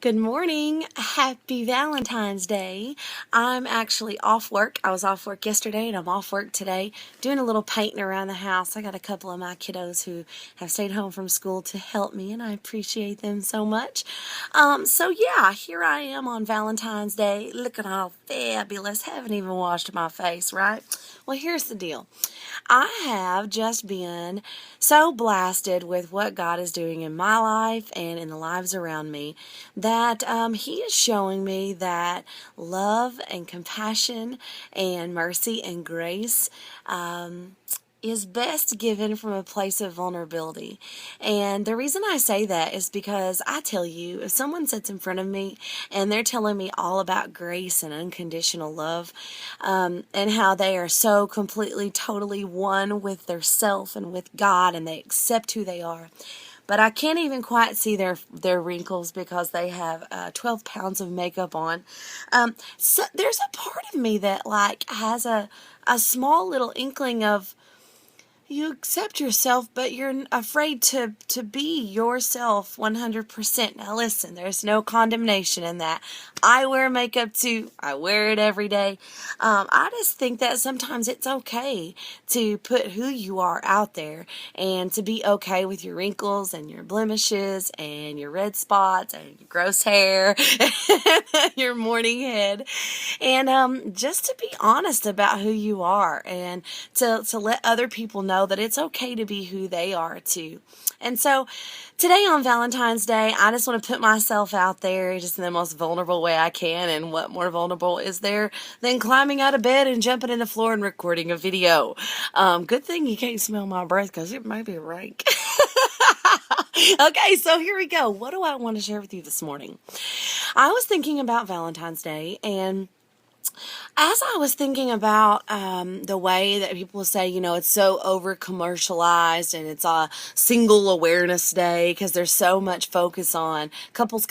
Good morning. Happy Valentine's Day. I'm actually off work. I was off work yesterday and I'm off work today doing a little painting around the house. I got a couple of my kiddos who have stayed home from school to help me and I appreciate them so much. Here I am on Valentine's Day looking all fabulous. Haven't even washed my face, right? Well, here's the deal. I have just been so blasted with what God is doing in my life and in the lives around me that He is showing me that love and compassion and mercy and grace is best given from a place of vulnerability. And the reason I say that is because I tell you, if someone sits in front of me and they're telling me all about grace and unconditional love, and how they are so completely, totally one with their self and with God, and they accept who they are. But I can't even quite see their wrinkles because they have 12 pounds of makeup on. So there's a part of me that has a small little inkling of, you accept yourself, but you're afraid to be yourself 100%. Now listen, there's no condemnation in that. I wear makeup too. I wear it every day. I just think that sometimes it's okay to put who you are out there and to be okay with your wrinkles and your blemishes and your red spots and your gross hair and your morning head. And just to be honest about who you are and to let other people know that it's okay to be who they are too. And so today on Valentine's Day, I just want to put myself out there just in the most vulnerable way I can. And what more vulnerable is there than climbing out of bed and jumping in the floor and recording a video? Good thing you can't smell my breath because it may be rank. Okay, so here we go. What do I want to share with you this morning? I was thinking about Valentine's Day, and as I was thinking about the way that people say, it's so over commercialized and it's a single awareness day because there's so much focus on couples.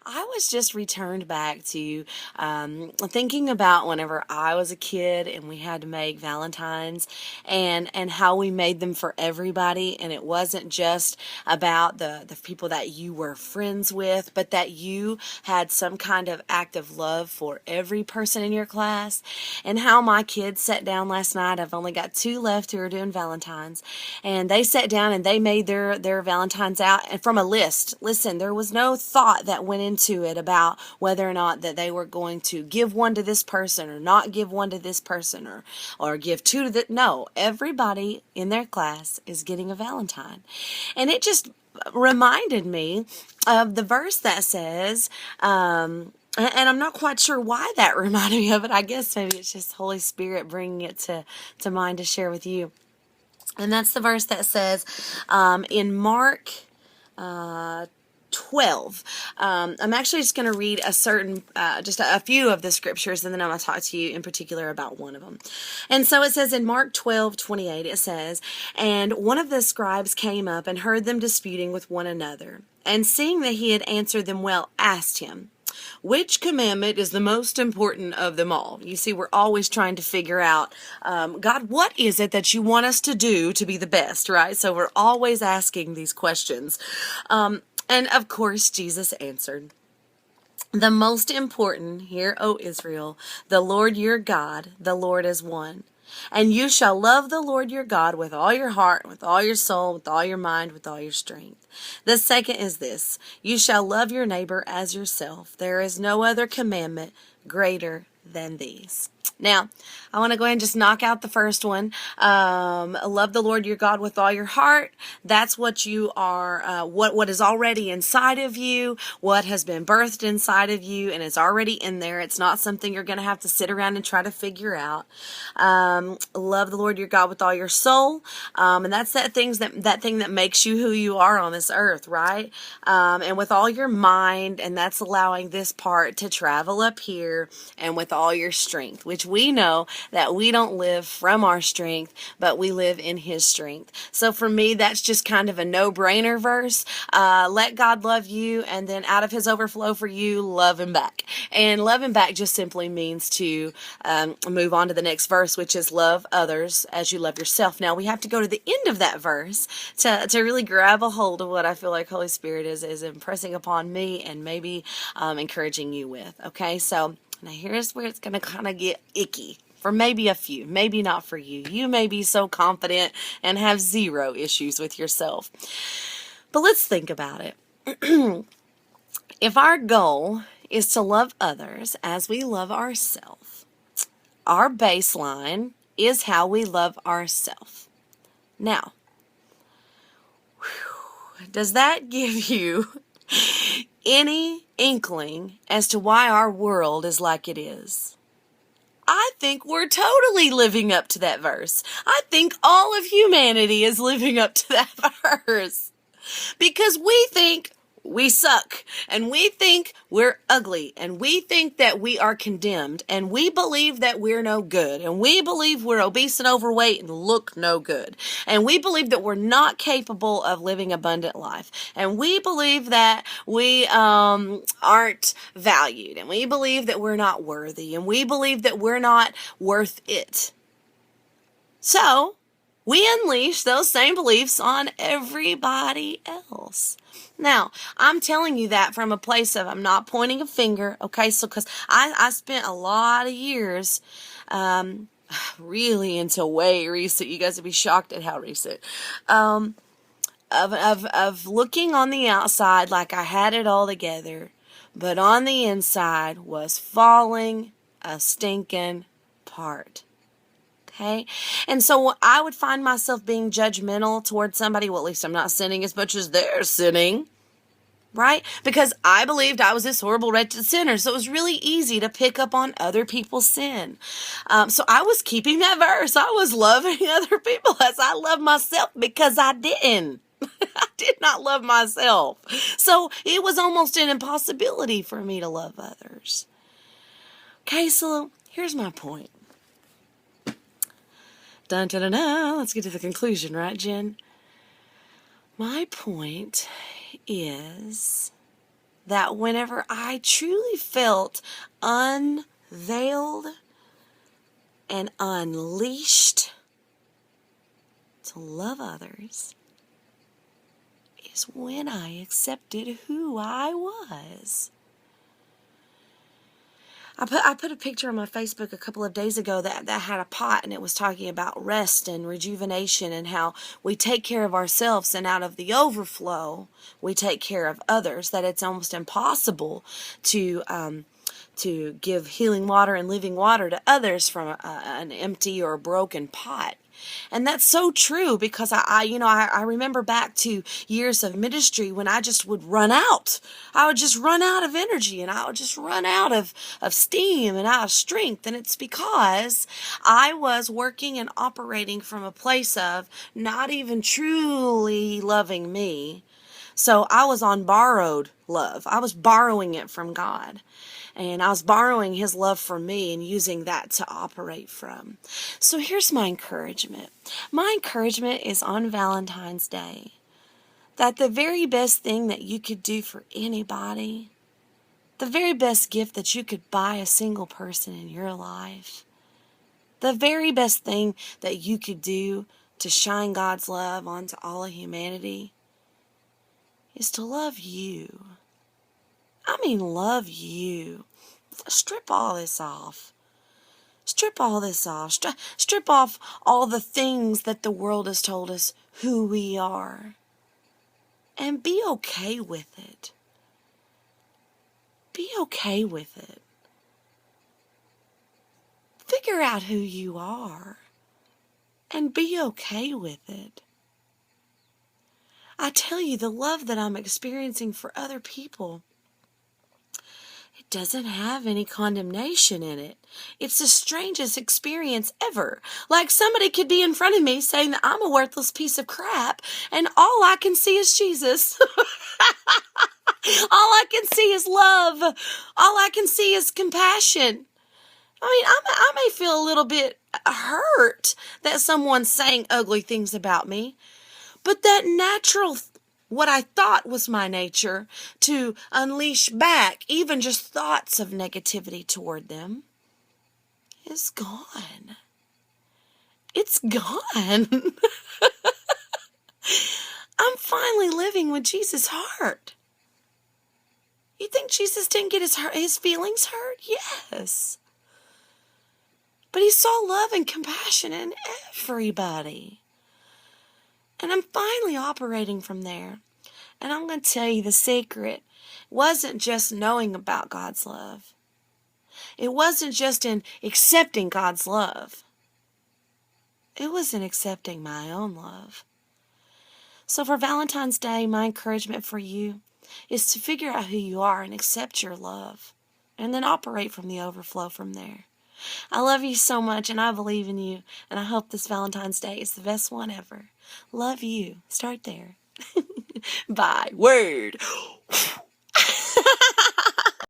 I was just returned back to thinking about whenever I was a kid and we had to make Valentines and how we made them for everybody. And it wasn't just about the people that you were friends with, but that you had some kind of act of love for every person in your class. And how my kids sat down last night, I've only got 2 left who are doing Valentines, and they sat down and they made their Valentines out and from a list. Listen, there was no thought that went into it about whether or not that they were going to give one to this person or not give one to this person or give 2 to the, no, everybody in their class is getting a Valentine. And it just reminded me of the verse that says, and I'm not quite sure why that reminded me of it. I guess maybe it's just Holy Spirit bringing it to mind to share with you. And that's the verse that says in Mark 12. I'm actually just going to read just a few of the scriptures, and then I'm going to talk to you in particular about one of them. And so it says in Mark 12:28, it says, "And one of the scribes came up and heard them disputing with one another, and seeing that he had answered them well, asked him, 'Which commandment is the most important of them all?'" You see, we're always trying to figure out, God, what is it that you want us to do to be the best, right? So we're always asking these questions. And of course, Jesus answered, "The most important, hear, O Israel, the Lord your God, the Lord is one. And you shall love the Lord your God with all your heart, with all your soul, with all your mind, with all your strength. The second is this, you shall love your neighbor as yourself. There is no other commandment greater than these." Now, I want to go ahead and just knock out the first one. Love the Lord your God with all your heart. That's what you are, what is already inside of you, what has been birthed inside of you, and it's already in there. It's not something you're going to have to sit around and try to figure out. Love the Lord your God with all your soul, and that's that thing that makes you who you are on this earth, right? And with all your mind, and that's allowing this part to travel up here, and with all your strength, which we know that we don't live from our strength, but we live in His strength. So for me, that's just kind of a no-brainer verse. Let God love you, and then out of His overflow for you, love Him back. And love Him back just simply means to move on to the next verse, which is love others as you love yourself. Now, we have to go to the end of that verse to really grab a hold of what I feel like Holy Spirit is impressing upon me and maybe encouraging you with. Okay, so now here's where it's going to kind of get icky. For maybe a few, maybe not for you. You may be so confident and have zero issues with yourself. But let's think about it. If our goal is to love others as we love ourselves, our baseline is how we love ourselves. Now, does that give you any inkling as to why our world is like it is? I think we're totally living up to that verse. I think all of humanity is living up to that verse. Because we think we suck, and we think we're ugly, and we think that we are condemned, and we believe that we're no good, and we believe we're obese and overweight and look no good, and we believe that we're not capable of living abundant life, and we believe that we aren't valued, and we believe that we're not worthy, and we believe that we're not worth it. So we unleash those same beliefs on everybody else. Now, I'm telling you that from a place of, I'm not pointing a finger, okay? So, because I spent a lot of years, really until way recent, you guys would be shocked at how recent, of looking on the outside like I had it all together, but on the inside was falling a stinking apart. Okay? And so I would find myself being judgmental towards somebody. Well, at least I'm not sinning as much as they're sinning. Right? Because I believed I was this horrible, wretched sinner. So it was really easy to pick up on other people's sin. So I was keeping that verse. I was loving other people as I love myself because I didn't. I did not love myself. So it was almost an impossibility for me to love others. Okay, so here's my point. Dun, dun, dun, dun. Let's get to the conclusion, right, Jen? My point is that whenever I truly felt unveiled and unleashed to love others is when I accepted who I was. I put a picture on my Facebook a couple of days ago that had a pot, and it was talking about rest and rejuvenation and how we take care of ourselves, and out of the overflow we take care of others, that it's almost impossible to give healing water and living water to others from an empty or a broken pot. And that's so true, because I remember back to years of ministry when I just would run out. I would just run out of energy, and I would just run out of steam and out of strength. And it's because I was working and operating from a place of not even truly loving me. So I was on borrowed love. I was borrowing it from God. And I was borrowing His love from me and using that to operate from. So here's my encouragement. My encouragement is on Valentine's Day, that the very best thing that you could do for anybody, the very best gift that you could buy a single person in your life, the very best thing that you could do to shine God's love onto all of humanity is to love you. I mean, love you. Strip all this off. Strip all this off. Strip off all the things that the world has told us who we are. And be okay with it. Be okay with it. Figure out who you are. And be okay with it. I tell you, the love that I'm experiencing for other people, it doesn't have any condemnation in it. It's the strangest experience ever. Like somebody could be in front of me saying that I'm a worthless piece of crap, and all I can see is Jesus. All I can see is love. All I can see is compassion. I may feel a little bit hurt that someone's saying ugly things about me, but that natural, what I thought was my nature, to unleash back even just thoughts of negativity toward them, is gone. It's gone. I'm finally living with Jesus' heart. You think Jesus didn't get his feelings hurt? Yes. But he saw love and compassion in everybody. And I'm finally operating from there. And I'm going to tell you the secret wasn't just knowing about God's love. It wasn't just in accepting God's love. It was in accepting my own love. So for Valentine's Day, my encouragement for you is to figure out who you are and accept your love. And then operate from the overflow from there. I love you so much, and I believe in you, and I hope this Valentine's Day is the best one ever. Love you. Start there. Bye. Word.